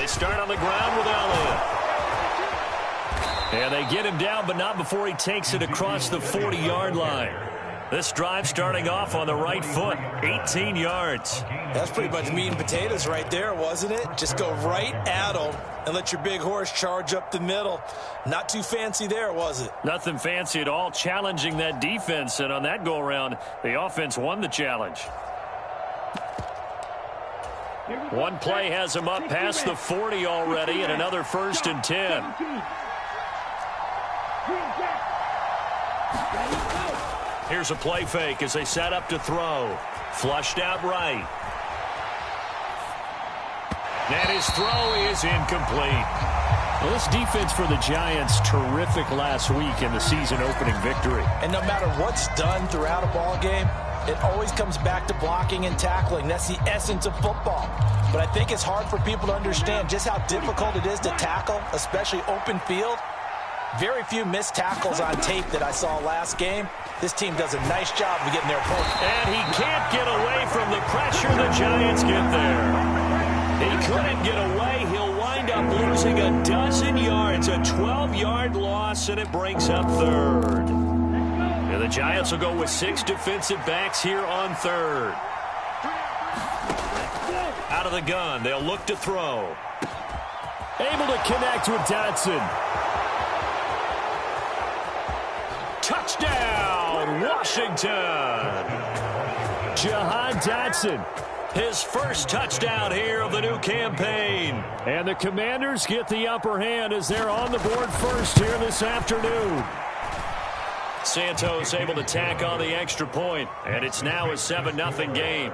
They start on the ground with Elliott. And they get him down, but not before he takes it across the 40-yard line. This drive starting off on the right foot, 18 yards. That's pretty much meat and potatoes right there, wasn't it? Just go right at him and let your big horse charge up the middle. Not too fancy there, was it? Nothing fancy at all, challenging that defense. And on that go-around, the offense won the challenge. One play has him up past the 40 already, and another 1st and 10. Here's a play fake as they set up to throw. Flushed out right. And his throw is incomplete. Well, this defense for the Giants, terrific last week in the season-opening victory. And no matter what's done throughout a ball game, it always comes back to blocking and tackling. That's the essence of football. But I think it's hard for people to understand just how difficult it is to tackle, especially open field. Very few missed tackles on tape that I saw last game. This team does a nice job of getting their opponent. And he can't get away from the pressure. The Giants get there. He couldn't get away. He'll wind up losing a dozen yards. A 12-yard loss, and it brings up 3rd. And the Giants will go with 6 defensive backs here on 3rd. Out of the gun. They'll look to throw. Able to connect with Dotson. Touchdown, Washington. Jahan Dotson, his first touchdown here of the new campaign. And the Commanders get the upper hand as they're on the board first here this afternoon. Santos able to tack on the extra point, and it's now a 7-0 game.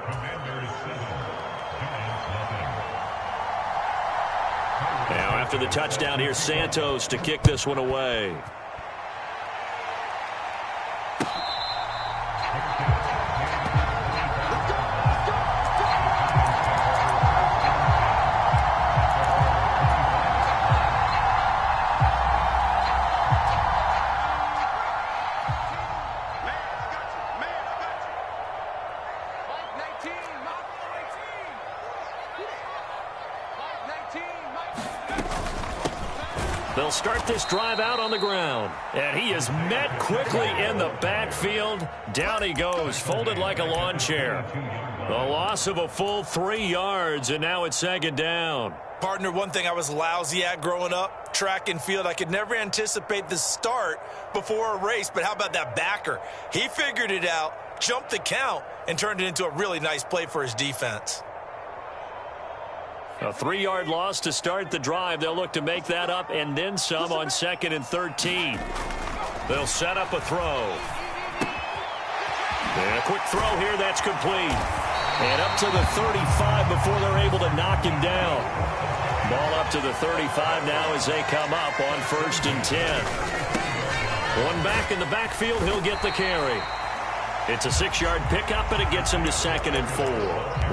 Now after the touchdown, here's Santos to kick this one away. They'll start this drive out on the ground. And he is met quickly in the backfield. Down he goes, folded like a lawn chair. The loss of a full 3 yards, and now it's 2nd down. Partner, one thing I was lousy at growing up, track and field, I could never anticipate the start before a race. But how about that backer? He figured it out, jumped the count, and turned it into a really nice play for his defense. A 3-yard loss to start the drive. They'll look to make that up and then some on 2nd and 13. They'll set up a throw. And a quick throw here, that's complete. And up to the 35 before they're able to knock him down. Ball up to the 35 now as they come up on 1st and 10. One back in the backfield, he'll get the carry. It's a 6-yard pickup, and it gets him to 2nd and 4.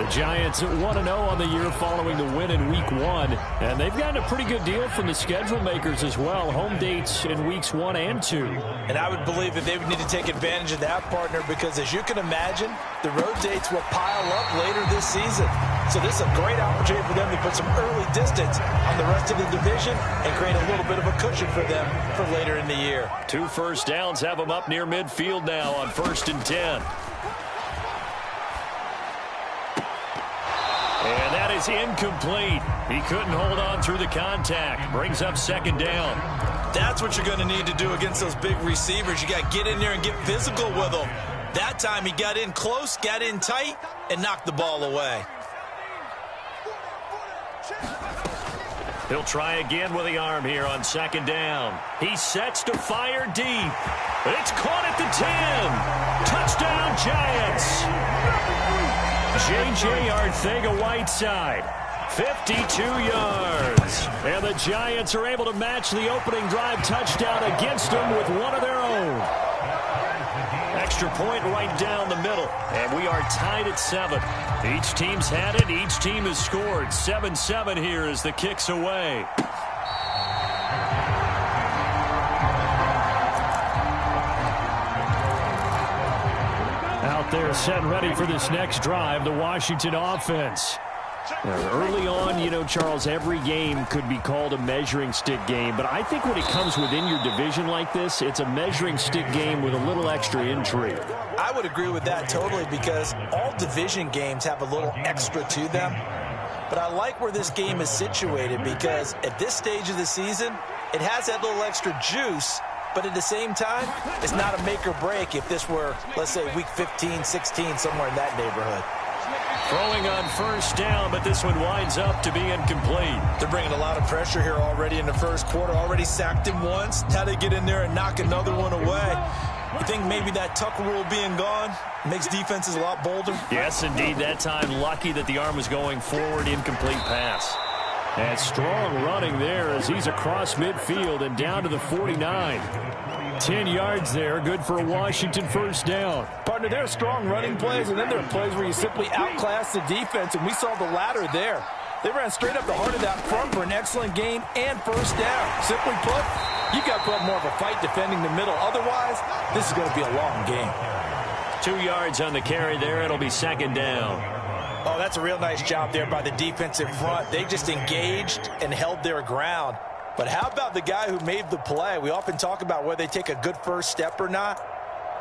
The Giants 1-0 on the year following the win in Week 1. And they've gotten a pretty good deal from the schedule makers as well. Home dates in Weeks 1 and 2. And I would believe that they would need to take advantage of that, partner, because as you can imagine, the road dates will pile up later this season. So this is a great opportunity for them to put some early distance on the rest of the division and create a little bit of a cushion for them for later in the year. 2 first downs have them up near midfield now on 1st and 10. And that is incomplete. He couldn't hold on through the contact. Brings up 2nd down. That's what you're going to need to do against those big receivers. You got to get in there and get physical with them. That time he got in close, got in tight, and knocked the ball away. He'll try again with the arm here on 2nd down. He sets to fire deep. It's caught at the 10. Touchdown, Giants. J.J. Arcega-Whiteside, 52 yards. And the Giants are able to match the opening drive touchdown against them with one of their own. Extra point right down the middle, and we are tied at 7. Each team's had it. Each team has scored. 7-7 here as the kick's away. Out there set ready for this next drive, the Washington offense. Early on, you know, Charles, every game could be called a measuring stick game. But I think when it comes within your division like this, it's a measuring stick game with a little extra intrigue. I would agree with that totally, because all division games have a little extra to them. But I like where this game is situated, because at this stage of the season, it has that little extra juice. But at the same time, it's not a make or break if this were, let's say, week 15, 16, somewhere in that neighborhood. Throwing on first down, but this one winds up to be incomplete. They're bringing a lot of pressure here already in the first quarter. Already sacked him once. Now they get in there and knock another one away. You think maybe that tuck rule being gone makes defenses a lot bolder? Yes, indeed. That time, lucky that the arm was going forward. Incomplete pass. And strong running there as he's across midfield and down to the 49. 10 yards there, good for a Washington first down. Partner, there are strong running plays, and then there are plays where you simply outclass the defense, and we saw the latter there. They ran straight up the heart of that front for an excellent gain and first down. Simply put, you got to put up more of a fight defending the middle. Otherwise, this is going to be a long game. 2 yards on the carry there. It'll be second down. Oh, that's a real nice job there by the defensive front. They just engaged and held their ground. But how about the guy who made the play? We often talk about whether they take a good first step or not.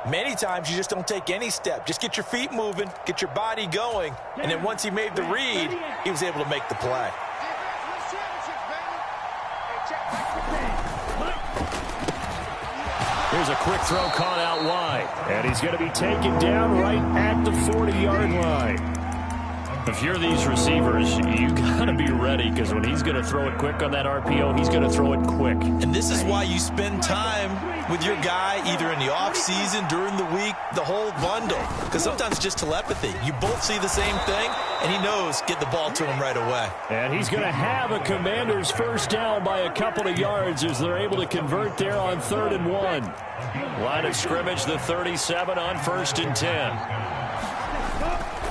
Many times you just don't take any step. Just get your feet moving, get your body going, and then once he made the read, he was able to make the play. Here's a quick throw caught out wide. And he's going to be taken down right at the 40-yard line. If you're these receivers, you got to be ready, because when he's going to throw it quick on that RPO, he's going to throw it quick. And this is why you spend time with your guy either in the offseason, during the week, the whole bundle. Because sometimes it's just telepathy. You both see the same thing, and he knows get the ball to him right away. And he's going to have a Commanders first down by a couple of yards as they're able to convert there on 3rd and 1. Line of scrimmage, the 37 on 1st and 10.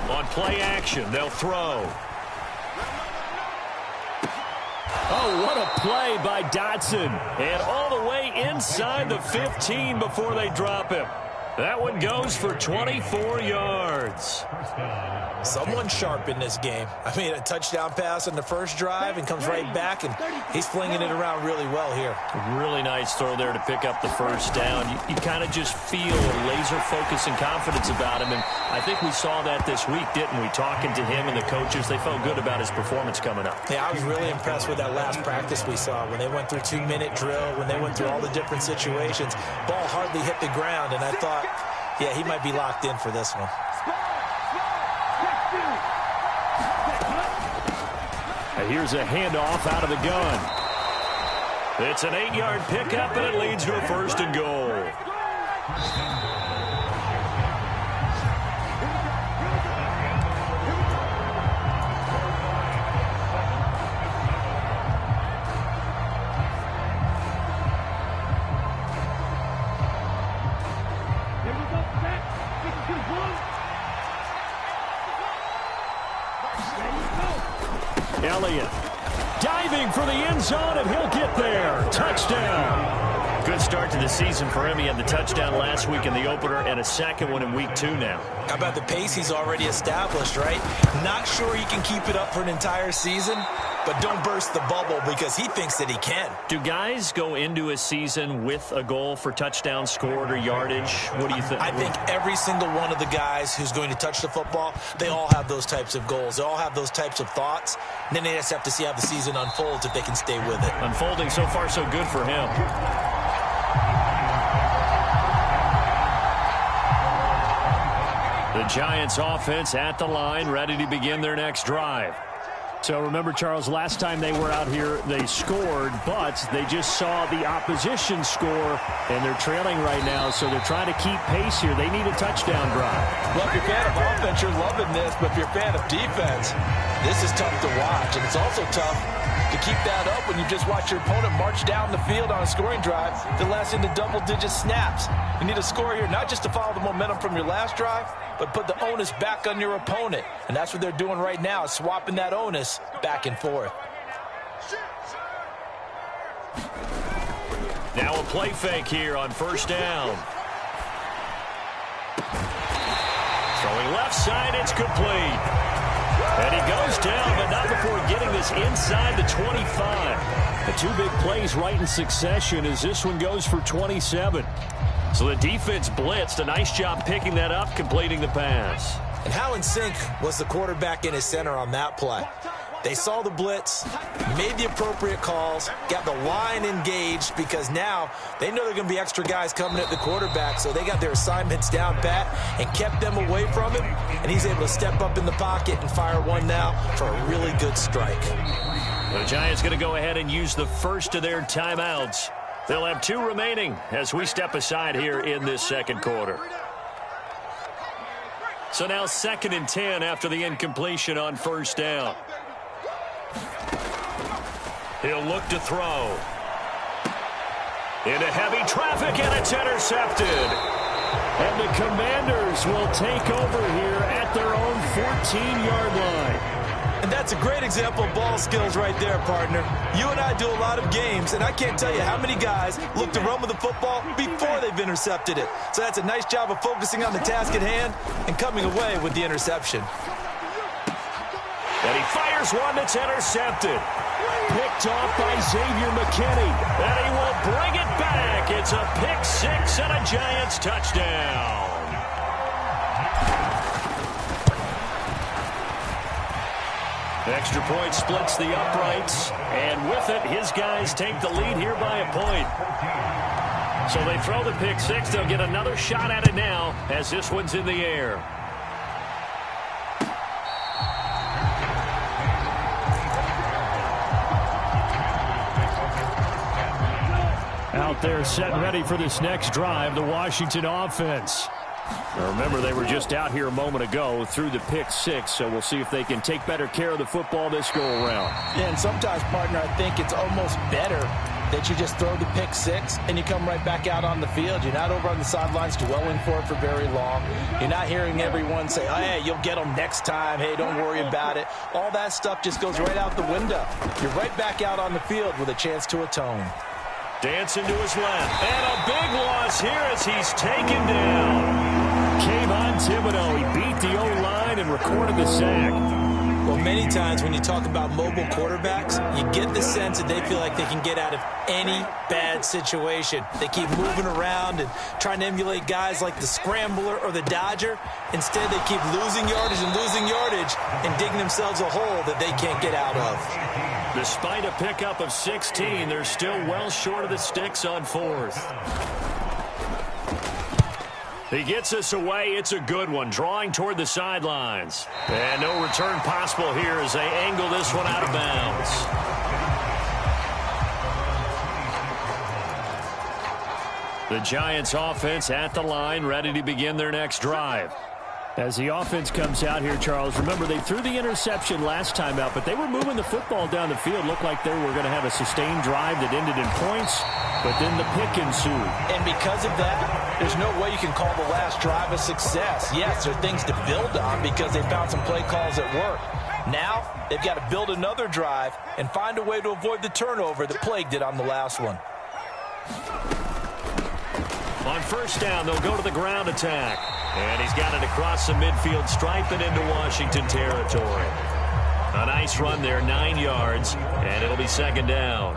On play action, they'll throw. Oh, what a play by Dotson. And all the way inside the 15 before they drop him. That one goes for 24 yards. Someone sharp in this game. I mean, a touchdown pass on the first drive and comes right back, and he's flinging it around really well here. Really nice throw there to pick up the first down. You kind of just feel a laser focus and confidence about him, and I think we saw that this week, didn't we? Talking to him and the coaches, they felt good about his performance coming up. Yeah, I was really impressed with that last practice we saw when they went through 2-minute drill, when they went through all the different situations. Ball hardly hit the ground, and I thought, yeah, he might be locked in for this one. And here's a handoff out of the gun. It's an 8-yard pickup, and it leads to a 1st and goal. Elliott diving for the end zone, and he'll get there. Touchdown. Good start to the season for him. He had the touchdown last week in the opener and a second one in week 2 now. How about the pace he's already established, right? Not sure he can keep it up for an entire season, but don't burst the bubble because he thinks that he can. Do guys go into a season with a goal for touchdown scored or yardage? What do you think? I think every single one of the guys who's going to touch the football, they all have those types of goals. They all have those types of thoughts. And then they just have to see how the season unfolds if they can stay with it. Unfolding so far so good for him. The Giants offense at the line, ready to begin their next drive. So remember, Charles, last time they were out here, they scored, but they just saw the opposition score, and they're trailing right now, so they're trying to keep pace here. They need a touchdown drive. Well, if you're a fan of offense, you're loving this, but if you're a fan of defense, this is tough to watch, and it's also tough to keep that up when you just watch your opponent march down the field on a scoring drive that lasts into double-digit snaps. You need a score here, not just to follow the momentum from your last drive, but put the onus back on your opponent. And that's what they're doing right now, swapping that onus back and forth. Now a play fake here on first down. Throwing left side, it's complete. And he goes down, but not before getting this inside the 25. The two big plays right in succession as this one goes for 27. So the defense blitzed. A nice job picking that up, completing the pass. And how in sync was the quarterback and his center on that play? They saw the blitz, made the appropriate calls, got the line engaged because now they know there are going to be extra guys coming at the quarterback, so they got their assignments down pat and kept them away from him, and he's able to step up in the pocket and fire one now for a really good strike. The Giants going to go ahead and use the first of their timeouts. They'll have 2 remaining as we step aside here in this second quarter. So now 2nd and 10 after the incompletion on first down. He'll look to throw. Into heavy traffic, and it's intercepted. And the Commanders will take over here at their own 14-yard line. And that's a great example of ball skills right there, partner. You and I do a lot of games, and I can't tell you how many guys look to run with the football before they've intercepted it. So that's a nice job of focusing on the task at hand and coming away with the interception. And he fires one that's intercepted. Picked off by Xavier McKinney. And he will bring it back. It's a pick-6 and a Giants touchdown. Extra point splits the uprights. And with it, his guys take the lead here by a point. So they throw the pick-6. They'll get another shot at it now as this one's in the air. Out there set and ready for this next drive, the Washington offense. Now remember, they were just out here a moment ago through the pick-6, so we'll see if they can take better care of the football this go-around. Yeah, and sometimes, partner, I think it's almost better that you just throw the pick-6 and you come right back out on the field. You're not over on the sidelines dwelling for it for very long. You're not hearing everyone say, oh, hey, you'll get them next time. Hey, don't worry about it. All that stuff just goes right out the window. You're right back out on the field with a chance to atone. Dancing to his left. And a big loss here as he's taken down. Kayvon Thibodeau, he beat the O-line and recorded the sack. Well, many times when you talk about mobile quarterbacks, you get the sense that they feel like they can get out of any bad situation. They keep moving around and trying to emulate guys like the Scrambler or the Dodger. Instead, they keep losing yardage and digging themselves a hole that they can't get out of. Despite a pickup of 16, they're still well short of the sticks on 4th. He gets us away. It's a good one, drawing toward the sidelines. And no return possible here as they angle this one out of bounds. The Giants offense at the line, ready to begin their next drive. As the offense comes out here, Charles, remember they threw the interception last time out, but they were moving the football down the field. Looked like they were going to have a sustained drive that ended in points, but then the pick ensued. And because of that, there's no way you can call the last drive a success. Yes, there are things to build on because they found some play calls that work. Now, they've got to build another drive and find a way to avoid the turnover that plagued it on the last one. On first down, they'll go to the ground attack. And he's got it across the midfield stripe and into Washington territory. A nice run there, 9 yards, and it'll be second down.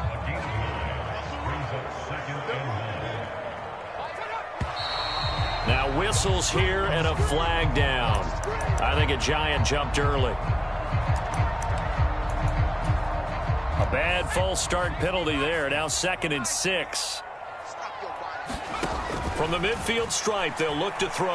Now whistles here and a flag down. I think a Giant jumped early. A bad false start penalty there. Now 2nd and 6. From the midfield stripe, they'll look to throw.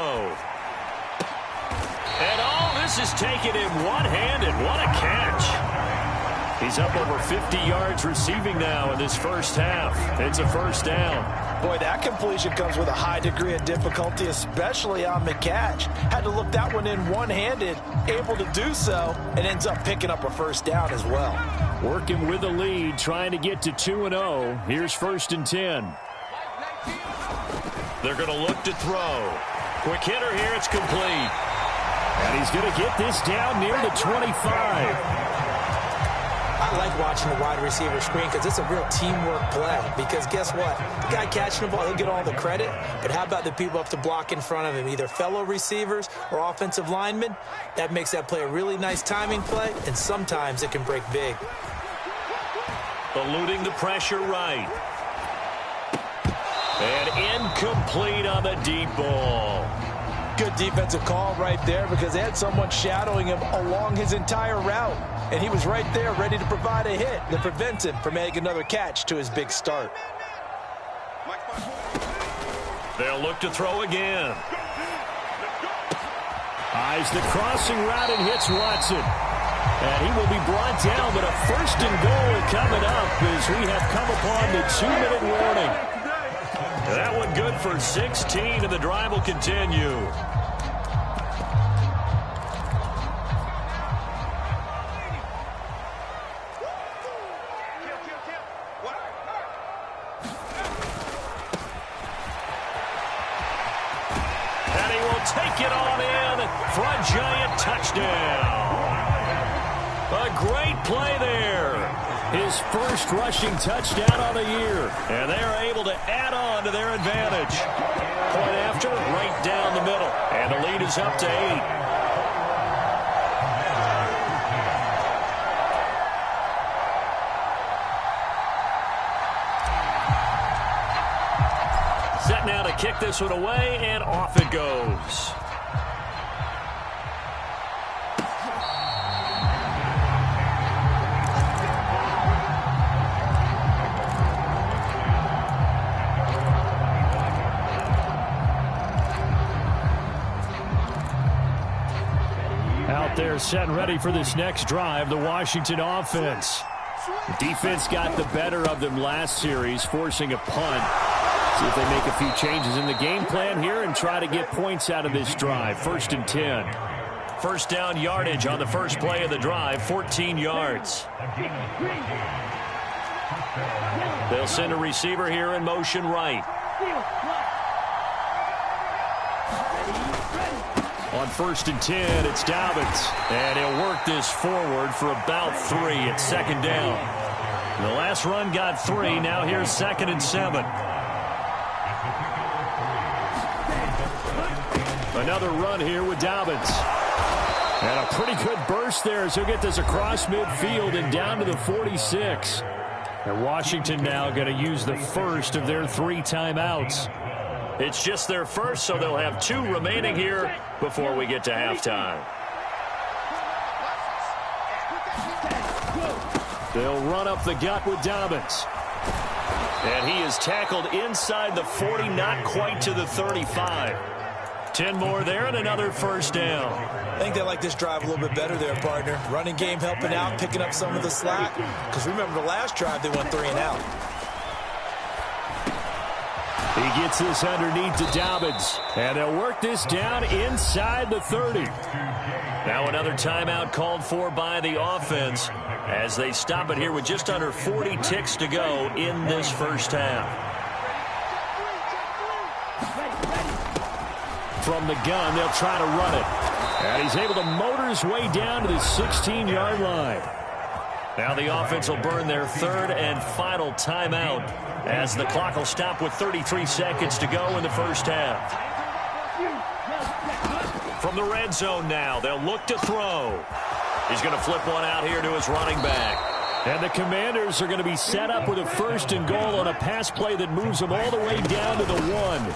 And all this is taken in one-handed. What a catch. He's up over 50 yards receiving now in this first half. It's a first down. Boy, that completion comes with a high degree of difficulty, especially on the catch. Had to look that one in one-handed, able to do so, and ends up picking up a first down as well. Working with the lead, trying to get to 2-0. Here's 1st and 10. They're going to look to throw. Quick hitter here. It's complete. And he's going to get this down near the 25. I I like watching the wide receiver screen because it's a real teamwork play. Because guess what? The guy catching the ball, he'll get all the credit. But how about the people up to block in front of him, either fellow receivers or offensive linemen? That makes that play a really nice timing play, and sometimes it can break big. Eluding the pressure right. And incomplete on the deep ball. Good defensive call right there because they had someone shadowing him along his entire route. And he was right there ready to provide a hit to prevent him from making another catch to his big start. They'll look to throw again. Eyes the crossing route and hits Watson. And he will be brought down, but a first and goal coming up as we have come upon the 2-minute warning. That one good for 16, and the drive will continue. And he will take it on in for a giant touchdown. A great play there. His first rushing touchdown on the year. And they are able to add on to their advantage. Point after, right down the middle. And the lead is up to 8. Set now to kick this one away, and off it goes. Out there set and ready for this next drive, the Washington offense. The defense got the better of them last series, forcing a punt. See if they make a few changes in the game plan here and try to get points out of this drive. 1st and 10. First down yardage on the first play of the drive, 14 yards. They'll send a receiver here in motion right. On 1st and 10, it's Dobbins. And he'll work this forward for about 3 at 2nd down. The last run got 3. Now here's 2nd and 7. Another run here with Dobbins. And a pretty good burst there as he'll get this across midfield and down to the 46. And Washington now going to use the first of their 3 timeouts. It's just their first, so they'll have 2 remaining here before we get to halftime. They'll run up the gut with Dobbins. And he is tackled inside the 40, not quite to the 35. 10 more there and another first down. I think they like this drive a little bit better there, partner. Running game helping out, picking up some of the slack. Because remember the last drive, they went 3 and out. He gets this underneath to Dobbins. And they'll work this down inside the 30. Now another timeout called for by the offense as they stop it here with just under 40 ticks to go in this first half. From the gun, they'll try to run it. And he's able to motor his way down to the 16-yard line. Now the offense will burn their 3rd and final timeout as the clock will stop with 33 seconds to go in the first half. From the red zone now, they'll look to throw. He's going to flip one out here to his running back. And the Commanders are going to be set up with a 1st and goal on a pass play that moves them all the way down to the 1.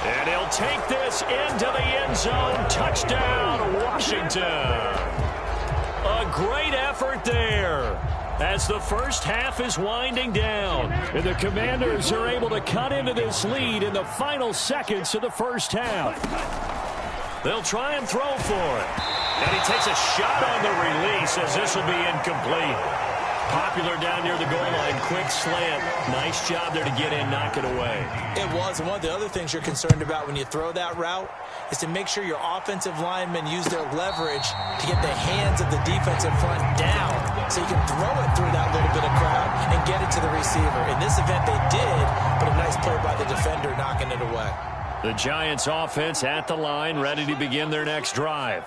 And he'll take this into the end zone. Touchdown, Washington. A great effort there as the first half is winding down. And the Commanders are able to cut into this lead in the final seconds of the first half. They'll try and throw for it. And he takes a shot on the release as this will be incomplete. Popular down near the goal line. Quick slant. Nice job there to get in, knock it away. It was. And one of the other things you're concerned about when you throw that route is to make sure your offensive linemen use their leverage to get the hands of the defensive front down so you can throw it through that little bit of crowd and get it to the receiver. In this event, they did, but a nice play by the defender knocking it away. The Giants offense at the line, ready to begin their next drive.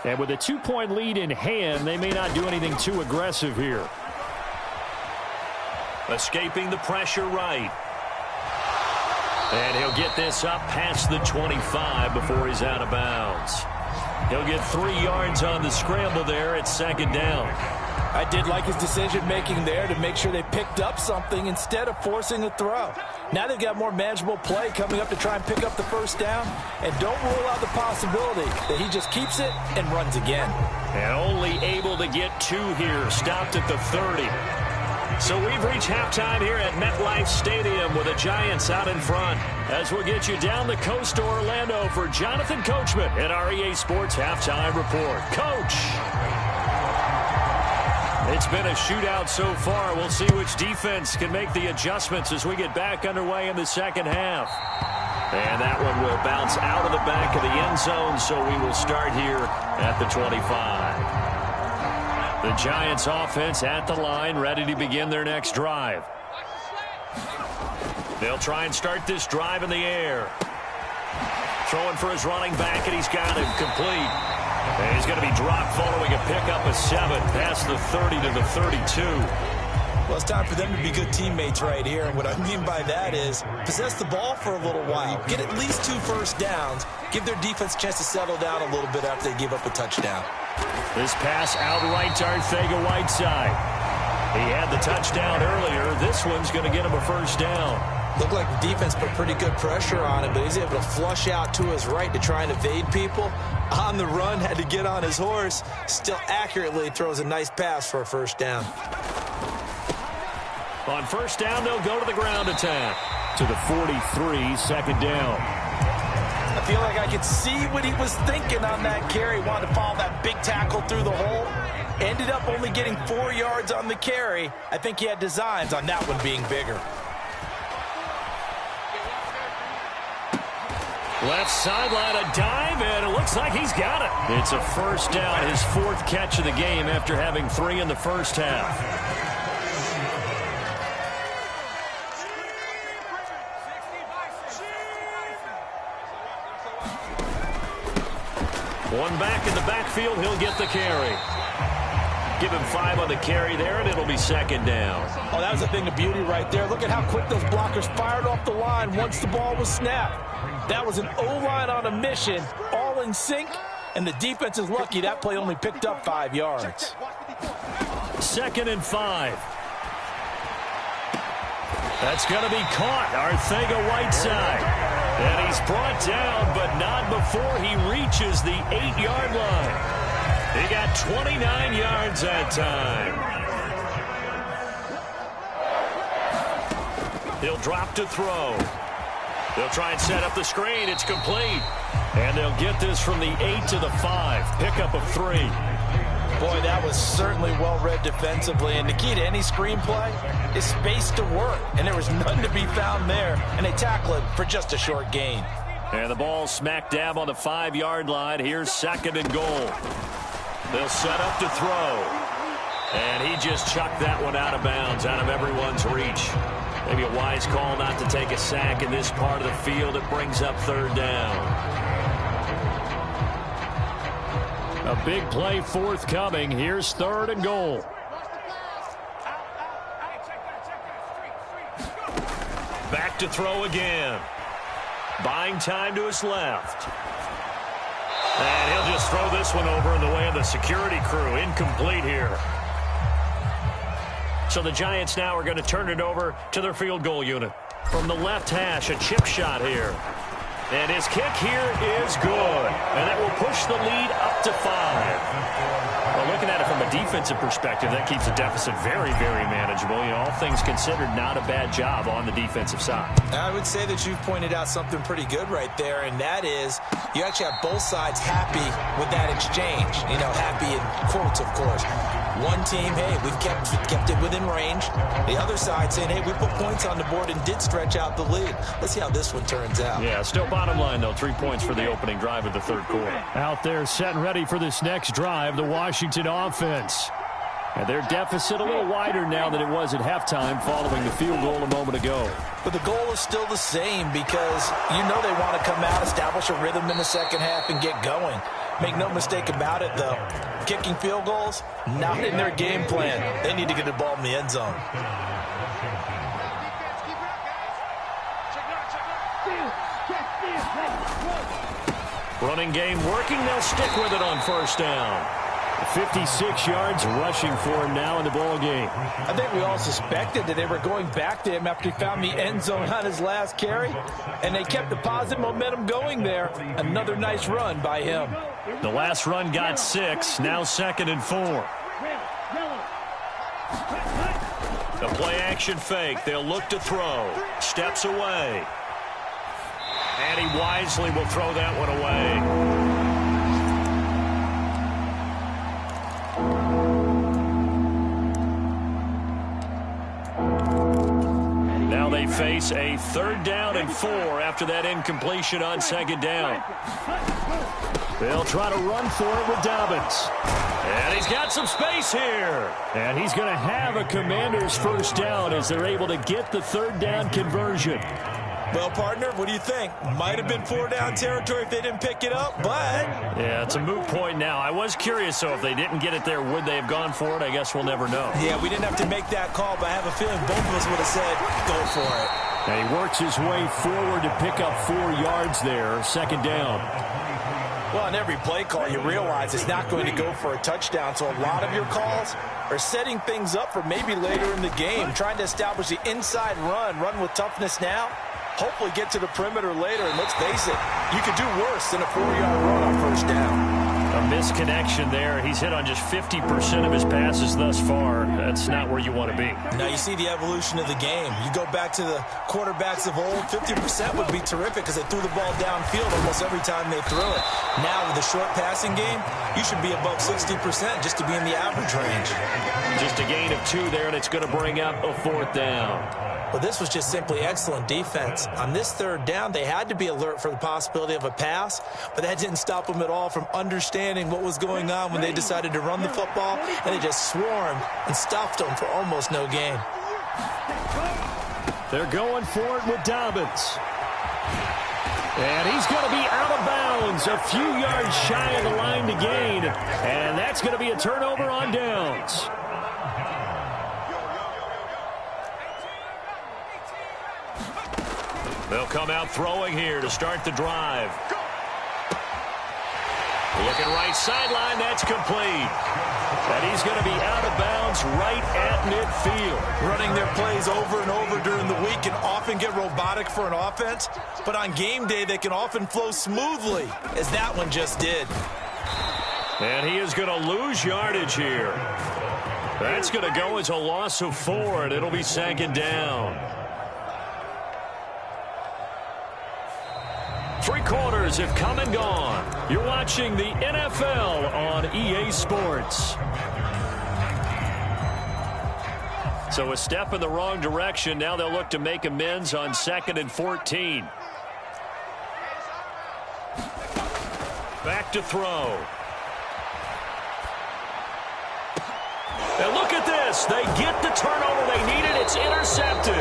And with a 2-point lead in hand, they may not do anything too aggressive here. Escaping the pressure right. And he'll get this up past the 25 before he's out of bounds. He'll get 3 yards on the scramble there at second down. I did like his decision-making there to make sure they picked up something instead of forcing a throw. Now they've got more manageable play coming up to try and pick up the first down. And don't rule out the possibility that he just keeps it and runs again. And only able to get 2 here, stopped at the 30. So we've reached halftime here at MetLife Stadium with the Giants out in front. As we'll get you down the coast to Orlando for Jonathan Coachman at our EA Sports Halftime Report. Coach! It's been a shootout so far. We'll see which defense can make the adjustments as we get back underway in the second half. And that one will bounce out of the back of the end zone, so we will start here at the 25. The Giants offense at the line, ready to begin their next drive. They'll try and start this drive in the air. Throwing for his running back, and he's got him complete. And he's going to be dropped following a pickup of 7 past the 30 to the 32. Well, it's time for them to be good teammates right here. And what I mean by that is possess the ball for a little while. Get at least 2 first downs. Give their defense a chance to settle down a little bit after they give up a touchdown. This pass outright to Arcega-Whiteside. He had the touchdown earlier. This one's going to get him a first down. Looked like the defense put pretty good pressure on him, but he's able to flush out to his right to try and evade people. On the run, had to get on his horse. Still accurately throws a nice pass for a first down. On first down, they'll go to the ground attack. To the 43, second down. I feel like I could see what he was thinking on that carry. Wanted to follow that big tackle through the hole. Ended up only getting 4 yards on the carry. I think he had designs on that one being bigger. Left sideline, a dive, and it looks like he's got it. It's a first down, his 4th catch of the game after having 3 in the first half. One back in the backfield, he'll get the carry. Give him 5 on the carry there, and it'll be second down. Oh, that was a thing of beauty right there. Look at how quick those blockers fired off the line once the ball was snapped. That was an O-line on a mission, all in sync, and the defense is lucky that play only picked up 5 yards. 2nd and 5. That's going to be caught, Arcega-Whiteside. And he's brought down, but not before he reaches the 8-yard line. He got 29 yards that time. He'll drop to throw. They'll try and set up the screen. It's complete. And they'll get this from the 8 to the 5. Pickup of 3. Boy, that was certainly well-read defensively. And the key to any screenplay is space to work. And there was none to be found there. And they tackle it for just a short gain. And the ball smack dab on the 5-yard line. Here's 2nd and goal. They'll set up to throw. And he just chucked that one out of bounds, out of everyone's reach. Maybe a wise call not to take a sack in this part of the field. It brings up 3rd down. A big play forthcoming. Here's 3rd and goal. Back to throw again. Buying time to his left. And he'll just throw this one over in the way of the security crew. Incomplete here. So the Giants now are going to turn it over to their field goal unit. From the left hash, a chip shot here. And his kick here is good. And that will push the lead up to 5. Well, looking at it from a defensive perspective, that keeps the deficit very, very manageable. You know, all things considered, not a bad job on the defensive side. I would say that you've pointed out something pretty good right there, and that is you actually have both sides happy with that exchange. You know, happy in quotes, of course. One team, hey, we've kept it within range. The other side saying, hey, we put points on the board and did stretch out the lead. Let's see how this one turns out. Yeah, still bottom line, though. 3 points for the opening drive of the 3rd quarter. Out there set and ready for this next drive, the Washington offense. And their deficit a little wider now than it was at halftime following the field goal a moment ago. But the goal is still the same because you know they want to come out, establish a rhythm in the second half, and get going. Make no mistake about it, though. Kicking field goals, not in their game plan. They need to get the ball in the end zone. Running game working. They'll stick with it on first down. 56 yards rushing for him now in the ball game. I think we all suspected that they were going back to him after he found the end zone on his last carry, and they kept the positive momentum going there. Another nice run by him. The last run got 6, now 2nd and 4. The play-action fake. They'll look to throw. Steps away. And he wisely will throw that one away. Now they face a 3rd down and 4 after that incompletion on 2nd down. They'll try to run for it with Dobbins. And he's got some space here. And he's going to have a Commanders first down as they're able to get the 3rd down conversion. Well, partner, what do you think? Might have been 4-down territory if they didn't pick it up, but... Yeah, it's a moot point now. I was curious, though, if they didn't get it there, would they have gone for it? I guess we'll never know. Yeah, we didn't have to make that call, but I have a feeling both of us would have said, go for it. And he works his way forward to pick up 4 yards there, 2nd down. Well, on every play call, you realize it's not going to go for a touchdown, so a lot of your calls are setting things up for maybe later in the game, trying to establish the inside run with toughness now, hopefully get to the perimeter later, and let's face it, you could do worse than a 4-yard run on first down. A misconnection there. He's hit on just 50% of his passes thus far. That's not where you want to be. Now you see the evolution of the game. You go back to the quarterbacks of old, 50% would be terrific because they threw the ball downfield almost every time they threw it. Now with the short passing game, you should be above 60% just to be in the average range. Just a gain of 2 there, and it's going to bring up a 4th down. Well, this was just simply excellent defense. On this 3rd down, they had to be alert for the possibility of a pass, but that didn't stop them at all from understanding what was going on when they decided to run the football, and they just swarmed and stopped them for almost no gain. They're going for it with Dobbins. And he's going to be out of bounds, a few yards shy of the line to gain, and that's going to be a turnover on downs. They'll come out throwing here to start the drive. Looking right sideline, that's complete. And he's going to be out of bounds right at midfield. Running their plays over and over during the week can often get robotic for an offense, but on game day they can often flow smoothly, as that one just did. And he is going to lose yardage here. That's going to go as a loss of 4, and it'll be 2nd down. 3 quarters have come and gone. You're watching the NFL on EA Sports. So a step in the wrong direction. Now they'll look to make amends on 2nd and 14. Back to throw. And look at this. They get the turnover they needed. It's intercepted.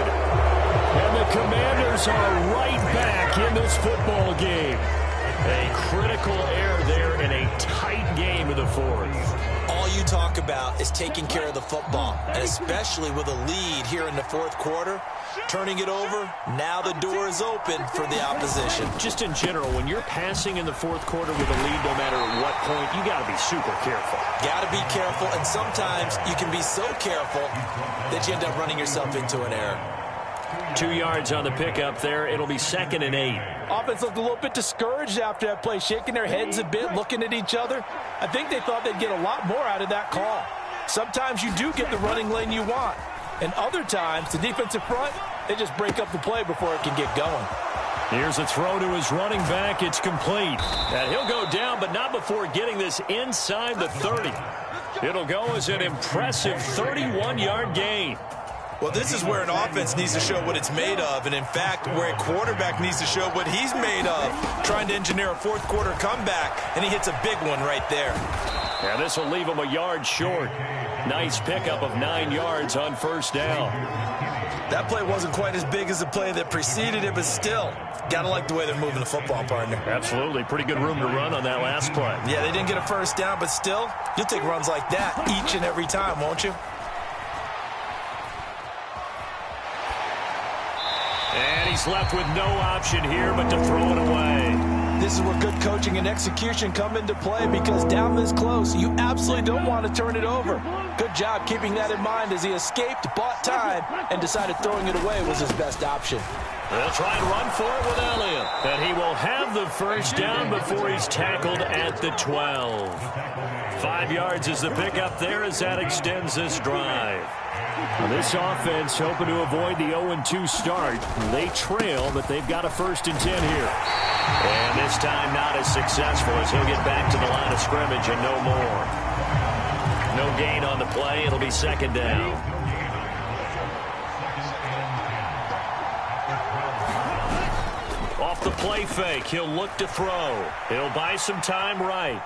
And the Commanders are right back in this football game. A critical error there in a tight game in the 4th. All you talk about is taking care of the football, and especially with a lead here in the 4th quarter. Turning it over, now the door is open for the opposition. Just in general, when you're passing in the 4th quarter with a lead, no matter at what point, you got to be super careful. Got to be careful, and sometimes you can be so careful that you end up running yourself into an error. 2 yards on the pickup there. It'll be 2nd and 8. Offense looked a little bit discouraged after that play, shaking their heads a bit, looking at each other. I think they thought they'd get a lot more out of that call. Sometimes you do get the running lane you want. And other times, the defensive front, they just break up the play before it can get going. Here's a throw to his running back. It's complete. And he'll go down, but not before getting this inside the 30. It'll go as an impressive 31-yard gain. Well, this is where an offense needs to show what it's made of, and in fact, where a quarterback needs to show what he's made of, trying to engineer a 4th quarter comeback, and he hits a big one right there. Yeah, this will leave him a yard short. Nice pickup of 9 yards on first down. That play wasn't quite as big as the play that preceded it, but still, got to like the way they're moving the football, partner. Absolutely. Pretty good room to run on that last play. Yeah, they didn't get a first down, but still, you'll take runs like that each and every time, won't you? And he's left with no option here but to throw it away. This is where good coaching and execution come into play, because down this close, you absolutely don't want to turn it over. Good job keeping that in mind as he escaped, bought time, and decided throwing it away was his best option. They'll try and run for it with Elliott. And he will have the first down before he's tackled at the 12. 5 yards is the pickup there as that extends this drive. Well, this offense hoping to avoid the 0-2 start. They trail, but they've got a 1st and 10 here. And this time not as successful as he'll get back to the line of scrimmage and no more. No gain on the play. It'll be 2nd down. Off the play fake, he'll look to throw. He'll buy some time right.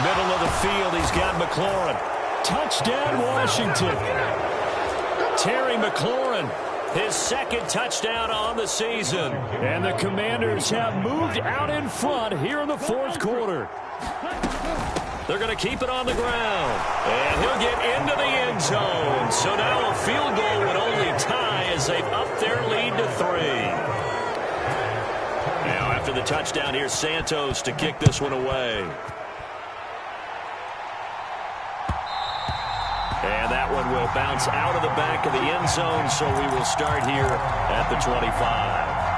Middle of the field, he's got McLaurin. Touchdown, Washington. Terry McLaurin, his 2nd touchdown on the season. And the Commanders have moved out in front here in the 4th quarter. They're going to keep it on the ground. And he'll get into the end zone. So now a field goal would only tie as they've upped their lead to 3. Now after the touchdown, here's Santos to kick this one away. And that one will bounce out of the back of the end zone, so we will start here at the 25.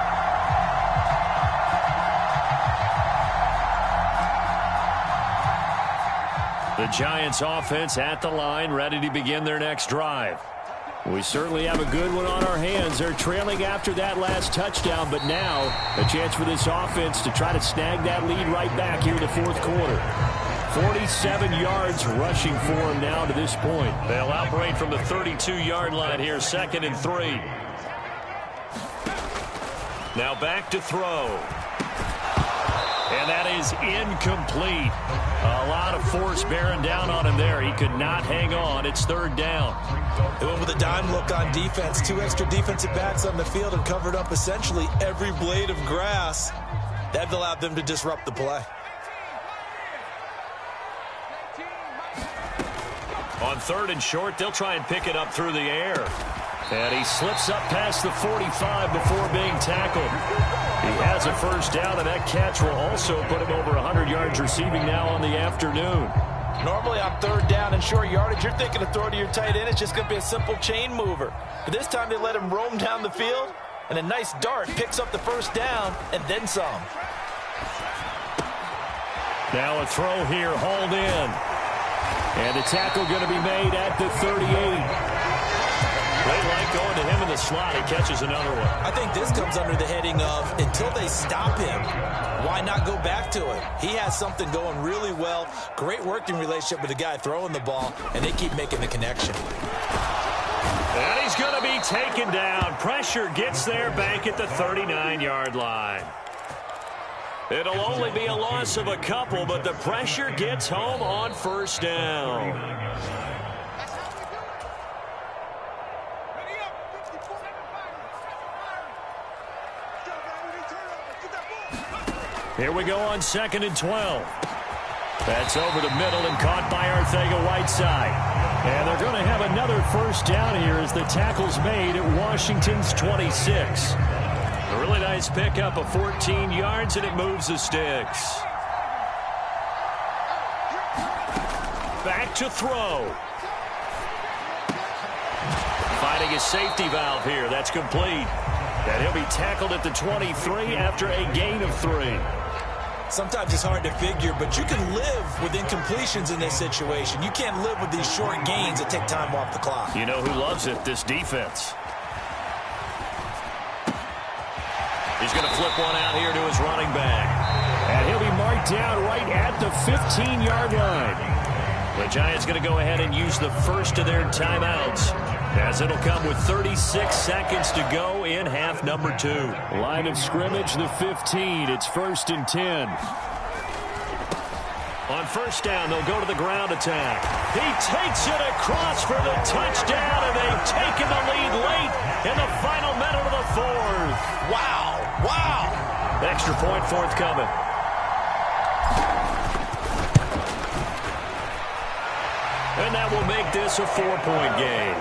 The Giants offense at the line, ready to begin their next drive. We certainly have a good one on our hands. They're trailing after that last touchdown, but now a chance for this offense to try to snag that lead right back here in the 4th quarter. 47 yards rushing for him now to this point. They'll operate from the 32-yard line here, 2nd and 3. Now back to throw. And that is incomplete. A lot of force bearing down on him there. He could not hang on. It's 3rd down. They went with a dime look on defense. 2 extra defensive backs on the field and covered up essentially every blade of grass. That allowed them to disrupt the play. On 3rd and short, they'll try and pick it up through the air. And he slips up past the 45 before being tackled. He has a 1st down, and that catch will also put him over 100 yards receiving now on the afternoon. Normally on 3rd down and short yardage, you're thinking of throwing to your tight end. It's just going to be a simple chain mover. But this time they let him roam down the field, and a nice dart picks up the 1st down and then some. Now a throw here, hauled in. And the tackle going to be made at the 38. They like going to him in the slot. He catches another one. I think this comes under the heading of, until they stop him, why not go back to it? He has something going really well. Great working relationship with the guy throwing the ball, and they keep making the connection. And he's going to be taken down. Pressure gets there back at the 39-yard line. It'll only be a loss of a couple, but the pressure gets home on 1st down. Here we go on 2nd and 12. That's over the middle and caught by Arcega-Whiteside. And they're going to have another 1st down here as the tackle's made at Washington's 26. A really nice pickup of 14 yards, and it moves the sticks. Back to throw. Finding a safety valve here. That's complete. And he'll be tackled at the 23 after a gain of 3. Sometimes it's hard to figure, but you can live with incompletions in this situation. You can't live with these short gains that take time off the clock. You know who loves it? This defense. He's going to flip one out here to his running back. And he'll be marked down right at the 15-yard line. The Giants going to go ahead and use the first of their timeouts, as it'll come with 36 seconds to go in half number 2. Line of scrimmage, the 15. It's 1st and 10. On 1st down, they'll go to the ground attack. He takes it across for the touchdown, and they've taken the lead late in the final minute of the 4th. Wow. Wow. Extra point forthcoming. And that will make this a 4-point game.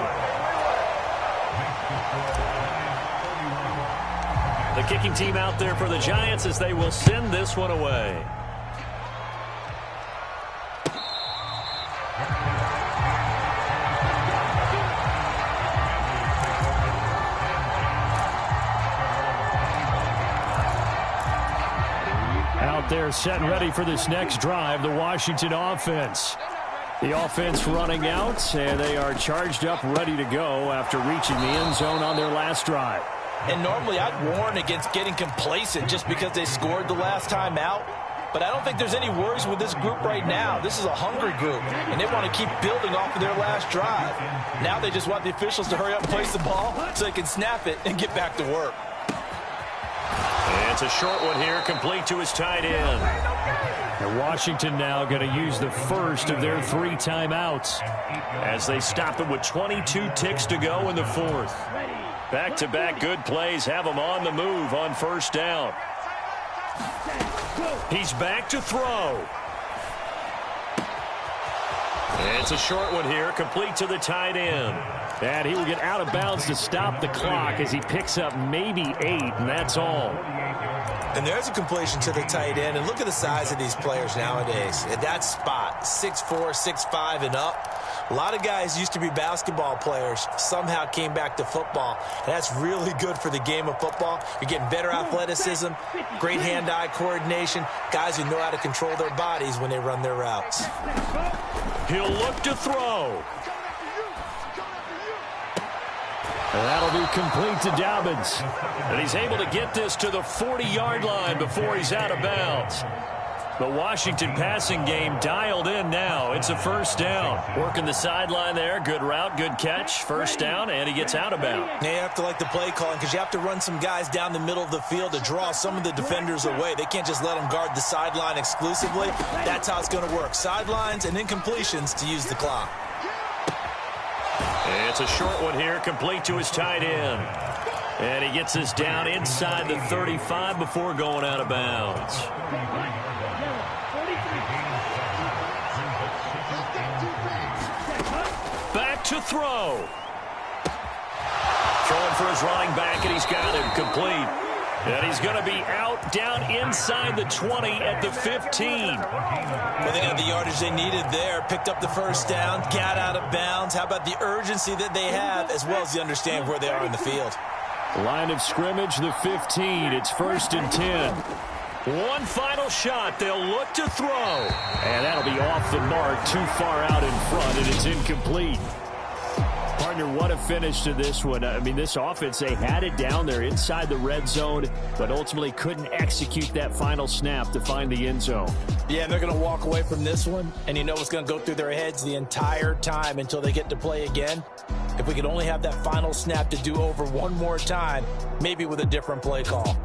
The kicking team out there for the Giants as they will send this one away. Out there set and ready for this next drive, the Washington offense. The offense running out, and they are charged up, ready to go after reaching the end zone on their last drive. And normally I'd warn against getting complacent just because they scored the last time out. But I don't think there's any worries with this group right now. This is a hungry group, and they want to keep building off of their last drive. Now they just want the officials to hurry up and place the ball so they can snap it and get back to work. And it's a short one here, complete to his tight end. And Washington now going to use the first of their 3 timeouts as they stop them with 22 ticks to go in the fourth. Back-to-back good plays have them on the move on first down. He's back to throw. And it's a short one here, complete to the tight end. And he will get out of bounds to stop the clock as he picks up maybe 8, and that's all. And there's a completion to the tight end. And look at the size of these players nowadays. At that spot, 6'4", 6'5", and up. A lot of guys used to be basketball players, somehow came back to football. And that's really good for the game of football. You're getting better athleticism, great hand-eye coordination, guys who know how to control their bodies when they run their routes. He'll look to throw. And that'll be complete to Dobbins. And he's able to get this to the 40-yard line before he's out of bounds. The Washington passing game dialed in now. It's a first down. Working the sideline there. Good route, good catch. First down, and he gets out of bounds. Now you have to like the play calling because you have to run some guys down the middle of the field to draw some of the defenders away. They can't just let them guard the sideline exclusively. That's how it's going to work. Sidelines and incompletions to use the clock. It's a short one here, complete to his tight end. And he gets us down inside the 35 before going out of bounds. Back to throw. Throwing for his running back, and he's got him complete. And he's going to be out down inside the 20 at the 15. Well, they got the yardage they needed there. Picked up the first down, got out of bounds. How about the urgency that they have, as well as the understanding where they are in the field? Line of scrimmage, the 15. It's 1st and 10. One final shot. They'll look to throw. And that'll be off the mark, too far out in front, and it's incomplete. Partner, what a finish to this one. I mean, this offense, they had it down there inside the red zone, but ultimately couldn't execute that final snap to find the end zone. Yeah, and they're going to walk away from this one, and you know what's going to go through their heads the entire time until they get to play again. If we could only have that final snap to do over one more time, maybe with a different play call.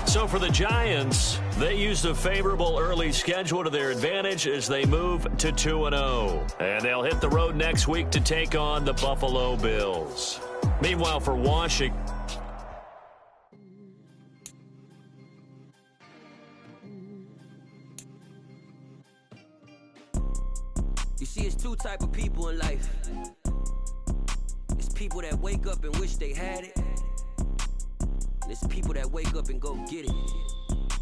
So for the Giants, they used a favorable early schedule to their advantage as they move to 2-0. And they'll hit the road next week to take on the Buffalo Bills. Meanwhile, for Washington, you see, it's 2 type of people in life. It's people that wake up and wish they had it. And it's people that wake up and go get it.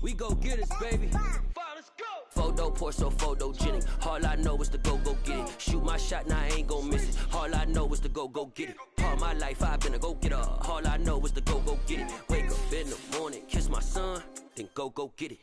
We go get it, baby. Let's go. Photo pour so photogenic. All I know is to go get it. Shoot my shot, now I ain't gon' miss it. All I know is to go get it. All my life I've been a go-getter. All I know is to go get it. Wake up in the morning, kiss my son, then go get it.